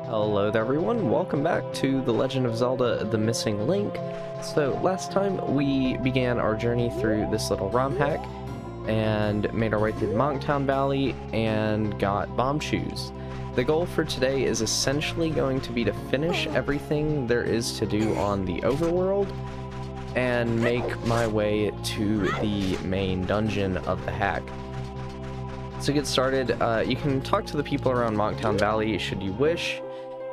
Hello there everyone, welcome back to The Legend of Zelda: The Missing Link. So last time we began our journey through this little ROM hack and made our way through the Monktown Valley and got bomb shoes. The goal for today is essentially going to be to finish everything there is to do on the overworld and make my way to the main dungeon of the hack. To get started, you can talk to the people around Monktown Valley should you wish.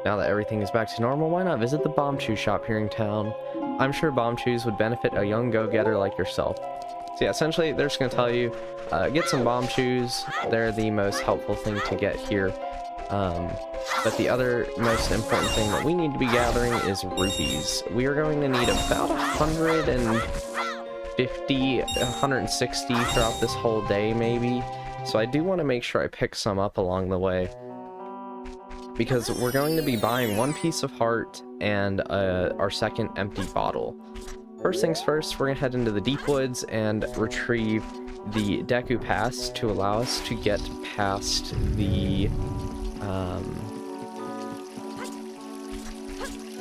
Now that everything is back to normal, why not visit the bomb shoe shop here in town? I'm sure bomb shoes would benefit a young go-getter like yourself. So yeah, essentially they're just going to tell you, get some bomb shoes. They're the most helpful thing to get here. But the other most important thing that we need to be gathering is rupees. We are going to need about 150, 160 throughout this whole day maybe. So I do want to make sure I pick some up along the way, because we're going to be buying one piece of heart and our second empty bottle. First things first, we're going to head into the deep woods and retrieve the Deku Pass to allow us to get past the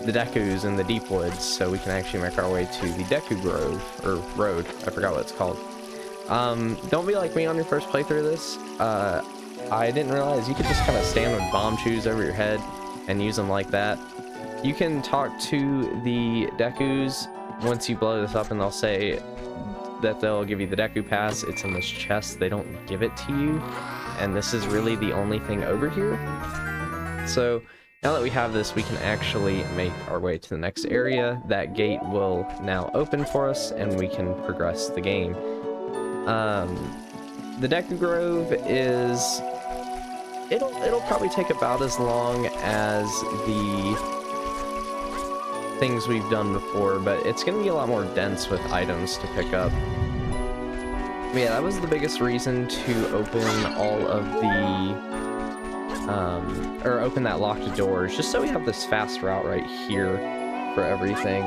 Dekus in the deep woods, so we can actually make our way to the Deku Grove, or road, I forgot what it's called. Don't be like me on your first playthrough of this. I didn't realize you could just kind of stand with bomb shoes over your head and use them like that. You can talk to the Dekus once you blow this up and they'll say that they'll give you the Deku Pass. It's in this chest, they don't give it to you, and this is really the only thing over here. So now that we have this, we can actually make our way to the next area. That gate will now open for us and we can progress the game. The Deku Grove is... It'll probably take about as long as the things we've done before, but it's going to be a lot more dense with items to pick up. But yeah, that was the biggest reason to open all of the... or open that locked doors, just so we have this fast route right here for everything.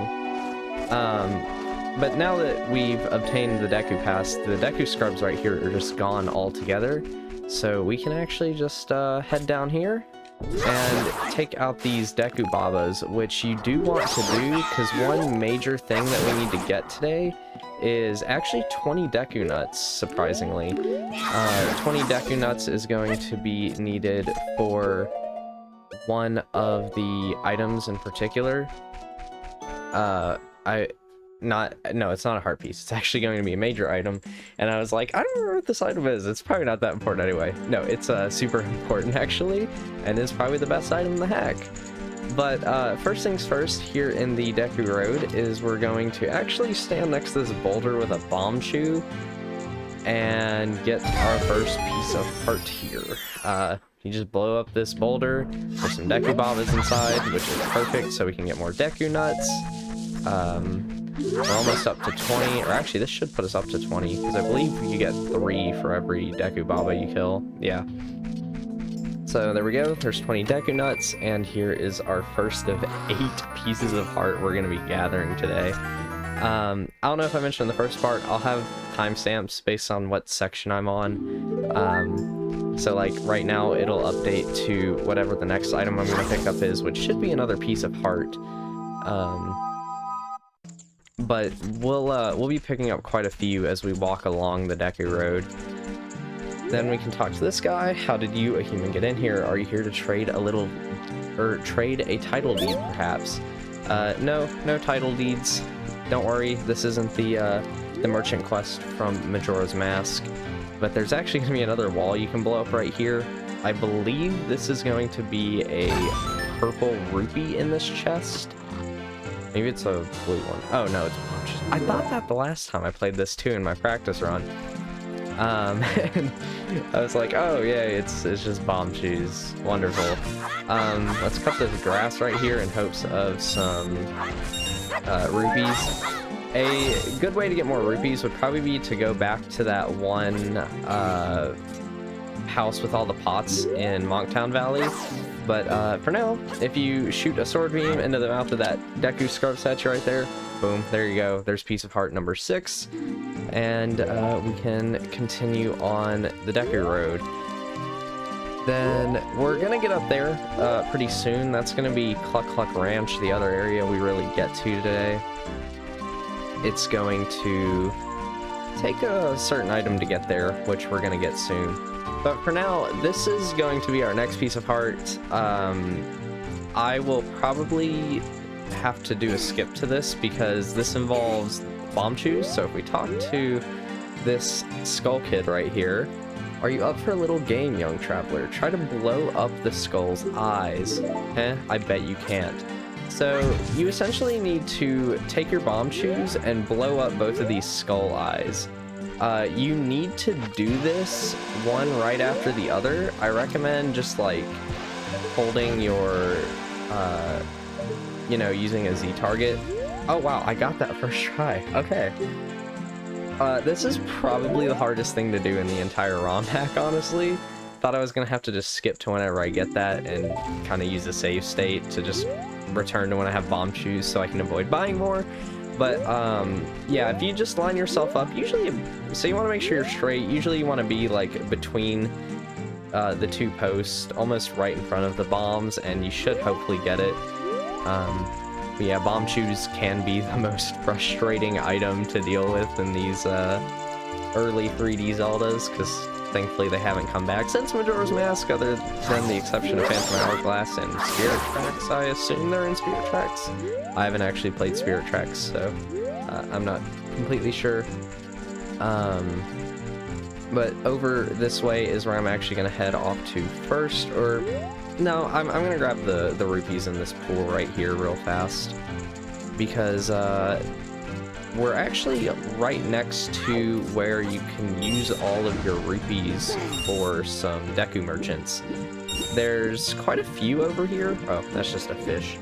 But now that we've obtained the Deku Pass, the Deku Scrubs right here are just gone altogether. So we can actually just head down here and take out these Deku Babas, which you do want to do, because one major thing that we need to get today is actually 20 Deku Nuts, surprisingly. 20 Deku Nuts is going to be needed for one of the items in particular. No, it's not a heart piece. It's actually going to be a major item. And I was like, I don't remember what this item is. It's probably not that important anyway. No, it's super important actually, and is probably the best item in the hack. But first things first, here in the Deku Road is we're going to actually stand next to this boulder with a bomb shoe and get our first piece of heart here. You just blow up this boulder. There's some Deku Babas inside, which is perfect, so we can get more Deku Nuts. We're almost up to 20, or actually this should put us up to 20, because I believe you get 3 for every Deku Baba you kill. Yeah. So there we go, there's 20 Deku Nuts, and here is our first of 8 pieces of heart we're going to be gathering today. I don't know if I mentioned in the first part, I'll have timestamps based on what section I'm on. So like right now it'll update to whatever the next item I'm going to pick up is, which should be another piece of heart. But we'll be picking up quite a few as we walk along the Deku Road. Then we can talk to this guy. How did you, a human, get in here? Are you here to trade a little, or trade a title deed, perhaps? No title deeds. Don't worry, this isn't the merchant quest from Majora's Mask. But there's actually going to be another wall you can blow up right here. I believe this is going to be a purple rupee in this chest. Maybe it's a blue one. Oh no, it's punch. I thought that the last time I played this too in my practice run. And I was like, oh yeah, it's just bomb shoes. Wonderful. Let's cut this grass right here in hopes of some rupees. A good way to get more rupees would probably be to go back to that one house with all the pots in Monktown Valley. But for now, if you shoot a sword beam into the mouth of that Deku Scrub statue right there, boom, there you go. There's piece of heart number 6. And we can continue on the Deku Road. Then we're gonna get up there pretty soon. That's gonna be Cluck Cluck Ranch, the other area we really get to today. It's going to take a certain item to get there, which we're gonna get soon. But for now, this is going to be our next piece of heart. I will probably have to do a skip to this because this involves bomb chews. So if we talk to this skull kid right here, are you up for a little game, young traveler? Try to blow up the skull's eyes. I bet you can't. So you essentially need to take your bomb chews and blow up both of these skull eyes. You need to do this one right after the other. I recommend just like holding your, you know, using a Z target. Oh wow, I got that first try. Okay. This is probably the hardest thing to do in the entire ROM hack, honestly. Thought I was gonna have to just skip to whenever I get that and kind of use a save state to just return to when I have bomb chews so I can avoid buying more. But yeah, if you just line yourself up, usually, so you want to make sure you're straight. Usually you want to be like between the two posts, almost right in front of the bombs, and you should hopefully get it. But yeah, bomb chews can be the most frustrating item to deal with in these early 3D Zeldas, because thankfully they haven't come back since Majora's Mask, other than the exception of Phantom Hourglass and Spirit Tracks. I assume they're in Spirit Tracks. I haven't actually played Spirit Tracks, so I'm not completely sure. But over this way is where I'm actually going to head off to first, or no, I'm going to grab the rupees in this pool right here real fast, because we're actually right next to where you can use all of your rupees for some Deku merchants. There's quite a few over here. Oh, that's just a fish.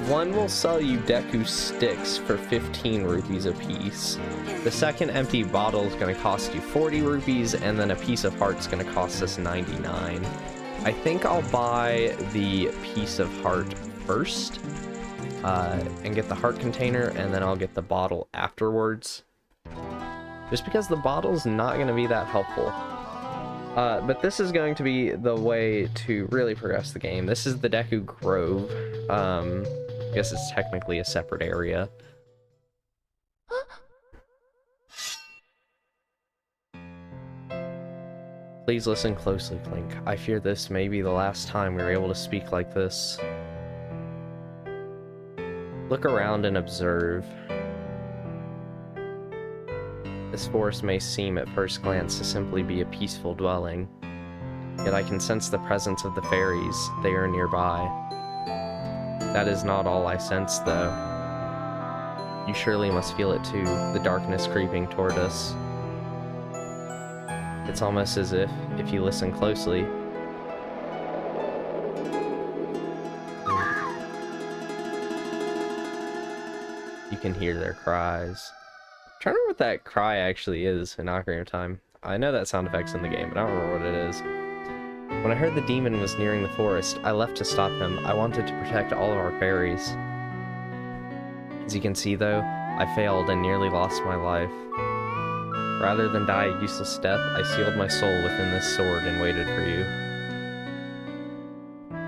One will sell you Deku sticks for 15 rupees a piece. The second empty bottle is going to cost you 40 rupees, and then a piece of heart's going to cost us 99. I think I'll buy the piece of heart first, and get the heart container, and then I'll get the bottle afterwards. Just because the bottle's not going to be that helpful. But this is going to be the way to really progress the game. This is the Deku Grove. I guess it's technically a separate area. Please listen closely, Clink. I fear this may be the last time we're able to speak like this. Look around and observe. This forest may seem at first glance to simply be a peaceful dwelling, yet I can sense the presence of the fairies. They are nearby. That is not all I sense, though. You surely must feel it too, the darkness creeping toward us. It's almost as if you listen closely, you can hear their cries. I'm trying to remember what that cry actually is in Ocarina of Time. I know that sound effect's in the game, but I don't remember what it is. When I heard the demon was nearing the forest, I left to stop him. I wanted to protect all of our fairies. As you can see, though, I failed and nearly lost my life. Rather than die a useless death, I sealed my soul within this sword and waited for you.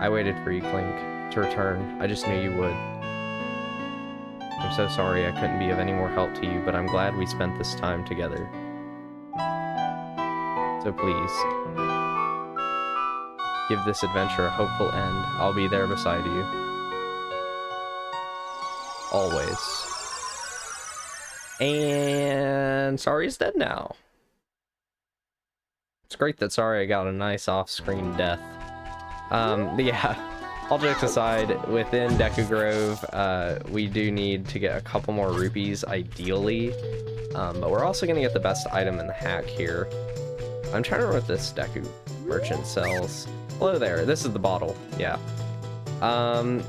I waited for you, Clink, to return. I just knew you would. I'm so sorry I couldn't be of any more help to you, but I'm glad we spent this time together. So please, give this adventure a hopeful end. I'll be there beside you. Always. And Sari's dead now. It's great that Sari got a nice off-screen death. Yeah, all jokes aside, within Deku Grove, we do need to get a couple more rupees, ideally. But we're also going to get the best item in the hack here. I'm trying to remember what this Deku merchant sells. Hello there, this is the bottle, yeah.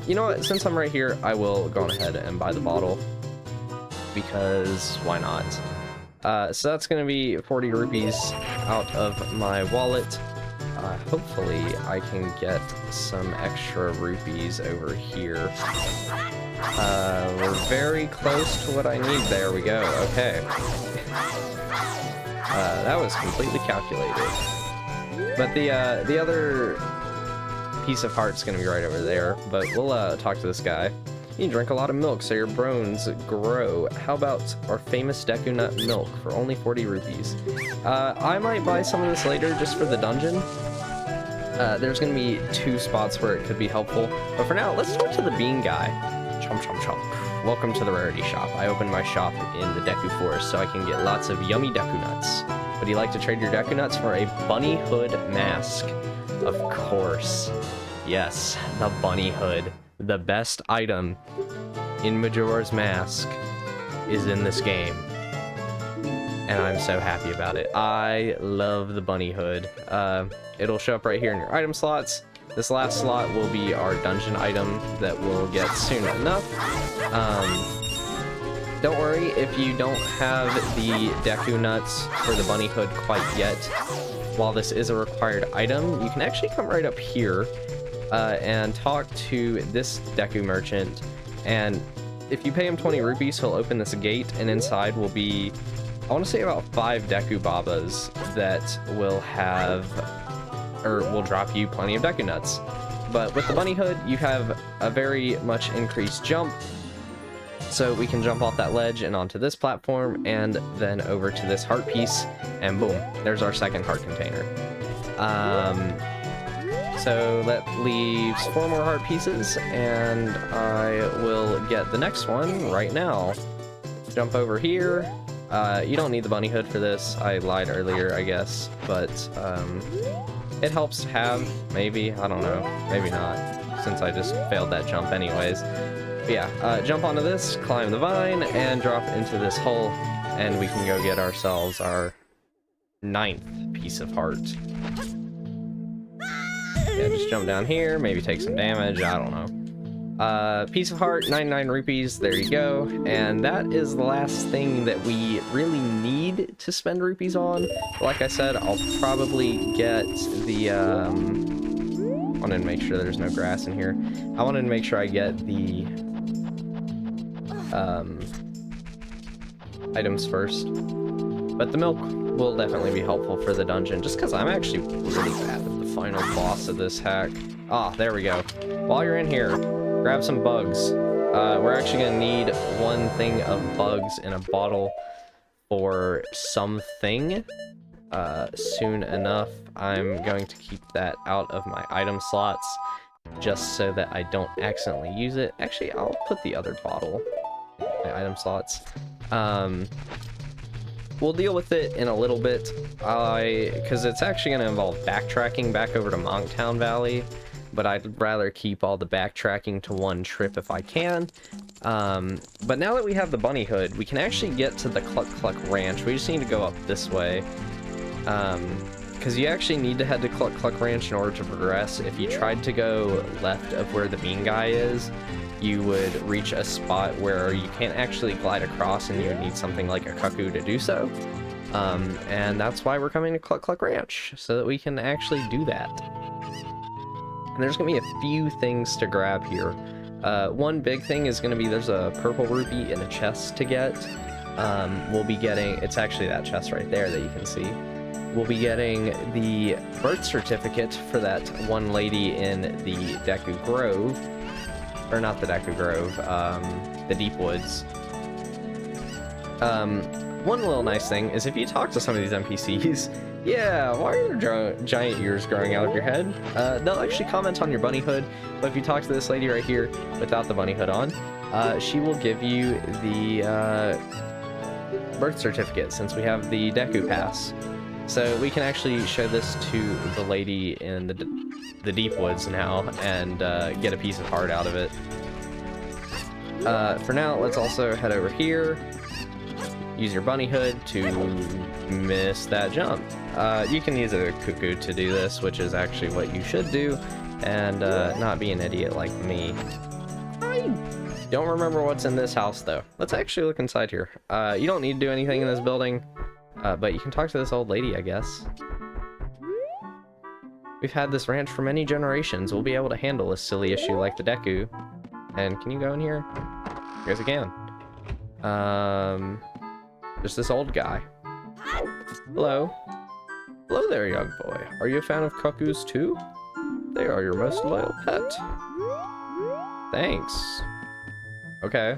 You know what, since I'm right here, I will go on ahead and buy the bottle, because why not? So that's going to be 40 rupees out of my wallet. Hopefully I can get some extra rupees over here. We're very close to what I need. There we go, okay. That was completely calculated. But the other piece of heart's gonna be right over there. But we'll talk to this guy. You drink a lot of milk so your bones grow. How about our famous Deku Nut milk for only 40 rupees? I might buy some of this later just for the dungeon. There's gonna be 2 spots where it could be helpful. But for now, let's talk to the bean guy. Chomp, chomp, chomp. Welcome to the rarity shop. I opened my shop in the Deku Forest so I can get lots of yummy Deku Nuts. Would you like to trade your Deku Nuts for a bunny hood mask? Of course. Yes, the bunny hood. The best item in Majora's Mask is in this game. And I'm so happy about it. I love the bunny hood. It'll show up right here in your item slots. This last slot will be our dungeon item that we'll get soon enough. Don't worry if you don't have the Deku Nuts for the bunny hood quite yet. While this is a required item, you can actually come right up here and talk to this Deku merchant, and if you pay him 20 rupees, he'll open this gate, and inside will be, I want to say, about 5 Deku Babas that will have, or will drop you plenty of Deku Nuts. But with the bunny hood, you have a very much increased jump, so we can jump off that ledge and onto this platform, and then over to this heart piece, and boom, there's our second heart container. So that leaves 4 more heart pieces, and I will get the next one right now. Jump over here. You don't need the bunny hood for this. I lied earlier, I guess, but it helps to have, maybe, I don't know, maybe not, since I just failed that jump anyways. But yeah, jump onto this, climb the vine, and drop into this hole, and we can go get ourselves our 9th piece of heart. Yeah, just jump down here, maybe take some damage, I don't know. Piece of heart, 99 rupees, there you go. And that is the last thing that we really need to spend rupees on. Like I said, I'll probably get the, I wanted to make sure there's no grass in here. I wanted to make sure I get the, items first. But the milk will definitely be helpful for the dungeon, just because I'm actually really bad at the final boss of this hack. Ah, there we go. While you're in here, grab some bugs. We're actually going to need 1 thing of bugs in a bottle for something soon enough. I'm going to keep that out of my item slots just so that I don't accidentally use it. Actually, I'll put the other bottle in my item slots. We'll deal with it in a little bit, because it's actually going to involve backtracking back over to Monktown Valley, but I'd rather keep all the backtracking to 1 trip if I can. But now that we have the bunny hood, we can actually get to the Cluck Cluck Ranch. We just need to go up this way, because you actually need to head to Cluck Cluck Ranch in order to progress. If you tried to go left of where the bean guy is, you would reach a spot where you can't actually glide across, and you would need something like a cuckoo to do so. And that's why we're coming to Cluck Cluck Ranch, so that we can actually do that. And there's gonna be a few things to grab here. One big thing is gonna be, there's a purple rupee in a chest to get. We'll be getting, it's actually that chest right there that you can see. We'll be getting the birth certificate for that one lady in the Deku Grove. Or not the Deku Grove, the Deep Woods. One little nice thing is if you talk to some of these NPCs, yeah, why are there giant ears growing out of your head? They'll actually comment on your bunny hood, but if you talk to this lady right here without the bunny hood on, she will give you the birth certificate, since we have the Deku Pass. So we can actually show this to the lady in the Deep Woods now, and get a piece of heart out of it. For now, let's also head over here. Use your bunny hood to miss that jump. You can use a cuckoo to do this, which is actually what you should do, and not be an idiot like me. I don't remember what's in this house, though. Let's actually look inside here. You don't need to do anything in this building, but you can talk to this old lady, I guess. We've had this ranch for many generations. We'll be able to handle a silly issue like the Deku. And can you go in here? Yes, I can. Just this old guy. Hello. Hello there, young boy. Are you a fan of cuckoos too? They are your most loyal pet. Thanks. Okay.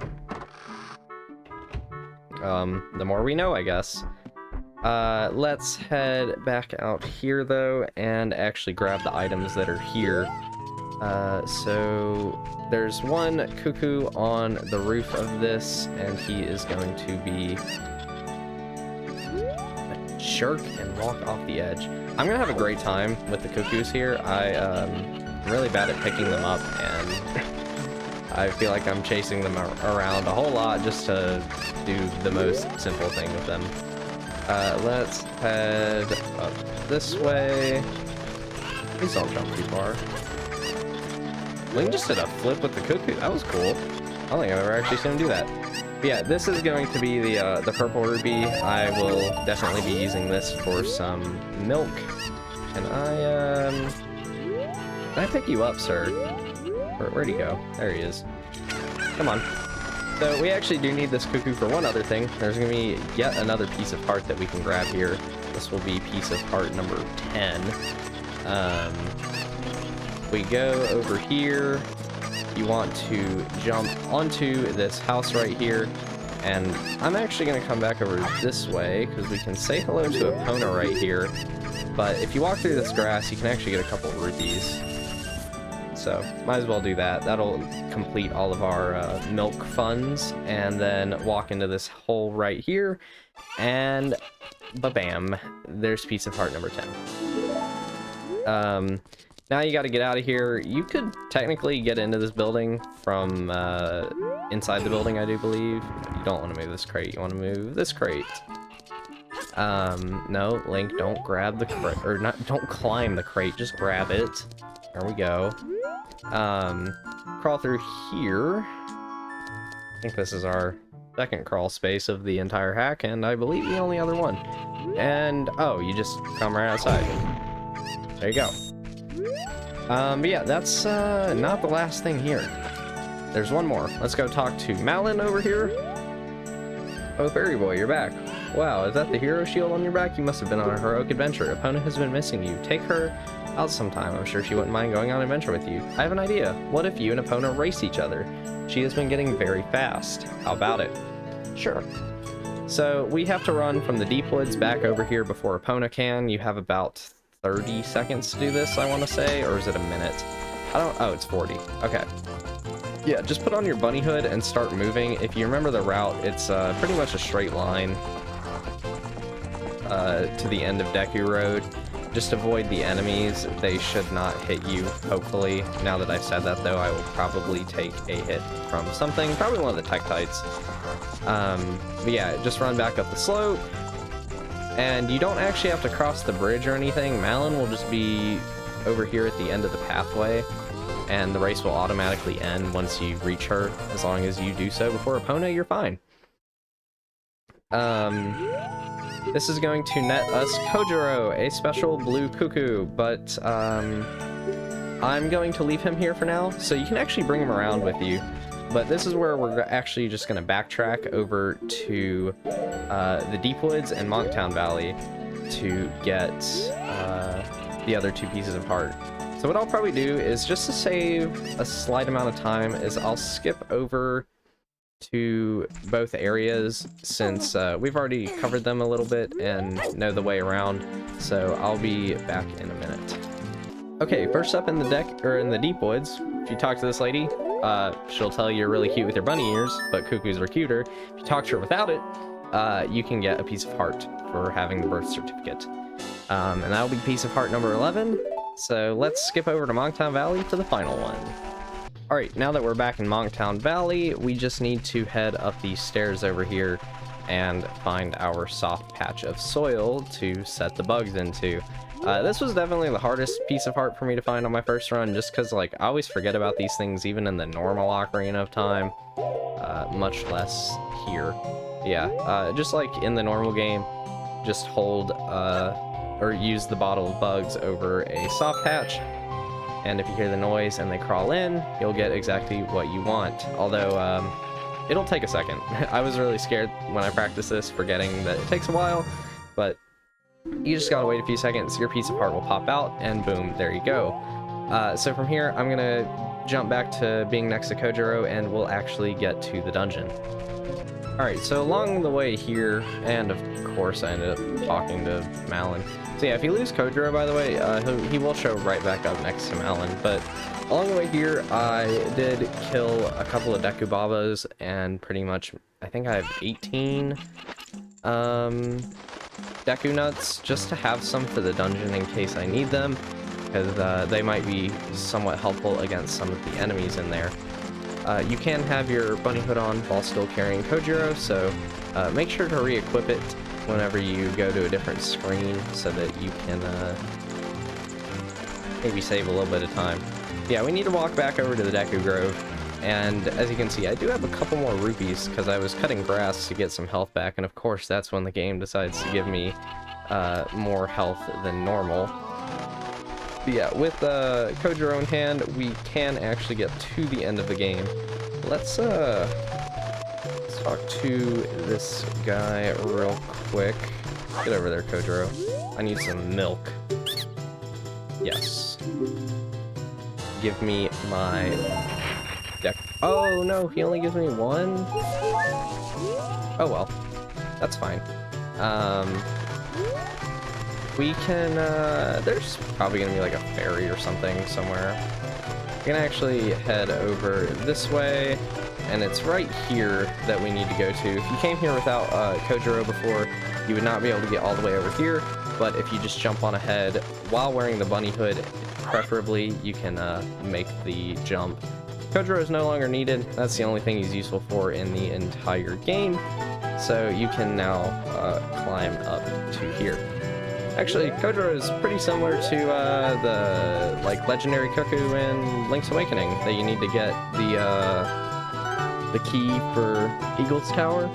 The more we know, I guess. Let's head back out here, though, and actually grab the items that are here. So there's one cuckoo on the roof of this, and he is going to be a jerk and walk off the edge. I'm gonna have a great time with the cuckoos here. I'm really bad at picking them up, and I feel like I'm chasing them around a whole lot just to do the most simple thing with them. Let's head up this way. Please don't jump too far. Link just did a flip with the cuckoo. That was cool. I don't think I've ever actually seen him do that. But yeah, this is going to be the purple ruby. I will definitely be using this for some milk. Can I pick you up, sir? Where'd he go? There he is. Come on. So we actually do need this cuckoo for one other thing. There's going to be yet another piece of heart that we can grab here. This will be piece of heart number 10. We go over here. You want to jump onto this house right here. And I'm actually going to come back over this way because we can say hello to Epona right here. But if you walk through this grass, you can actually get a couple rupees. So, might as well do that. That'll complete all of our milk funds, and then walk into this hole right here, and ba-bam, there's piece of heart number 10. Now you gotta get out of here. You could technically get into this building from inside the building, I do believe. You don't want to move this crate, you want to move this crate. No, Link, don't grab the crate, or not, don't climb the crate, just grab it. There we go. Crawl through here. I think this is our second crawl space of the entire hack, and I believe the only other one. And, oh, you just come right outside. There you go. But yeah, that's, not the last thing here. There's one more. Let's go talk to Malin over here. Oh, Fairy Boy, you're back. Wow, is that the hero shield on your back? You must have been on a heroic adventure. Epona has been missing you. Take her out sometime. I'm sure she wouldn't mind going on an adventure with you. I have an idea. What if you and Epona race each other? She has been getting very fast. How about it? Sure. So we have to run from the deep woods back over here before Epona can. You have about 30 seconds to do this, I want to say, or is it a minute? Oh, it's 40. Okay. Yeah, just put on your bunny hood and start moving. If you remember the route, it's pretty much a straight line to the end of Deku Road. Just avoid the enemies. They should not hit you, hopefully. Now that I've said that, though, I will probably take a hit from something. Probably one of the Tektites. But yeah, just run back up the slope. And you don't actually have to cross the bridge or anything. Malin will just be over here at the end of the pathway. And the race will automatically end once you reach her. As long as you do so before Epona, you're fine. This is going to net us Kojiro, a special blue cuckoo, but I'm going to leave him here for now, so you can actually bring him around with you. But this is where we're actually just going to backtrack over to the Deep Woods and Monktown Valley to get the other two pieces of heart. So what I'll probably do is, just to save a slight amount of time, is I'll skip over to both areas since we've already covered them a little bit and know the way around. So I'll be back in a minute. Okay, first up in the Deep Woods, if you talk to this lady, she'll tell you you're really cute with your bunny ears, but cuckoos are cuter. If you talk to her without it, you can get a piece of heart for having the birth certificate. And that'll be piece of heart number 11. So let's skip over to Monktown Valley for the final one. Alright, now that we're back in Monktown Valley, we just need to head up these stairs over here and find our soft patch of soil to set the bugs into. This was definitely the hardest piece of heart for me to find on my first run, just because, like, I always forget about these things even in the normal Ocarina of Time, much less here. Yeah, just like in the normal game, just hold, or use the bottle of bugs over a soft patch, and if you hear the noise and they crawl in, you'll get exactly what you want. Although, it'll take a second. I was really scared when I practiced this, forgetting that it takes a while, but You just gotta wait a few seconds, your piece of heart will pop out, and boom, there you go. So from here, I'm gonna jump back to being next to Kojiro, and we'll actually get to the dungeon. Alright, so along the way here, and of course I ended up talking to Malin. So yeah, if you lose Kojiro, by the way, he will show right back up next to Malin, but along the way here, I did kill a couple of Deku Babas, and pretty much, I think I have 18, Deku Nuts, just to have some for the dungeon in case I need them, because they might be somewhat helpful against some of the enemies in there. You can have your bunny hood on while still carrying Kojiro, so make sure to re-equip it whenever you go to a different screen so that you can maybe save a little bit of time. Yeah, we need to walk back over to the Deku Grove, and as you can see, I do have a couple more rupees because I was cutting grass to get some health back, and of course that's when the game decides to give me more health than normal. But yeah, with Kojiro in hand, we can actually get to the end of the game. Let's talk to this guy real quick. Get over there, Kojiro. I need some milk. Yes. Give me my deck. Oh no, he only gives me one? Oh well. That's fine. We can, there's probably gonna be like a ferry or something somewhere. We're gonna actually head over this way, and it's right here that we need to go to. If you came here without Kojiro before, you would not be able to get all the way over here, but if you just jump on ahead while wearing the bunny hood, preferably, you can make the jump. Kojiro is no longer needed. That's the only thing he's useful for in the entire game, so you can now climb up to here. Actually, Kojiro is pretty similar to the like legendary cuckoo in Link's Awakening that you need to get the key for Eagle's Tower,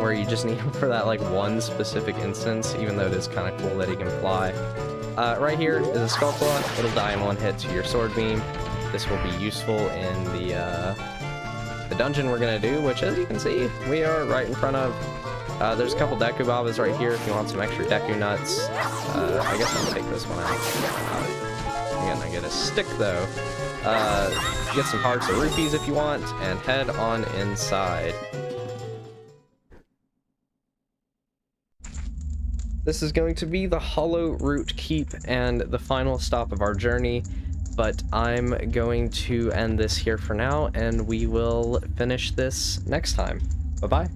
where you just need him for that like one specific instance, even though it is kind of cool that he can fly. Right here is a Skullclaw. It'll die in one hit to your sword beam. This will be useful in the dungeon we're gonna do, which, as you can see, we are right in front of. There's a couple Deku Babas right here if you want some extra Deku Nuts. I guess I'll take this one out. Again, I get a stick though. Get some hearts or rupees if you want, and head on inside. This is going to be the Hollow Root Keep and the final stop of our journey, but I'm going to end this here for now, and we will finish this next time. Bye-bye.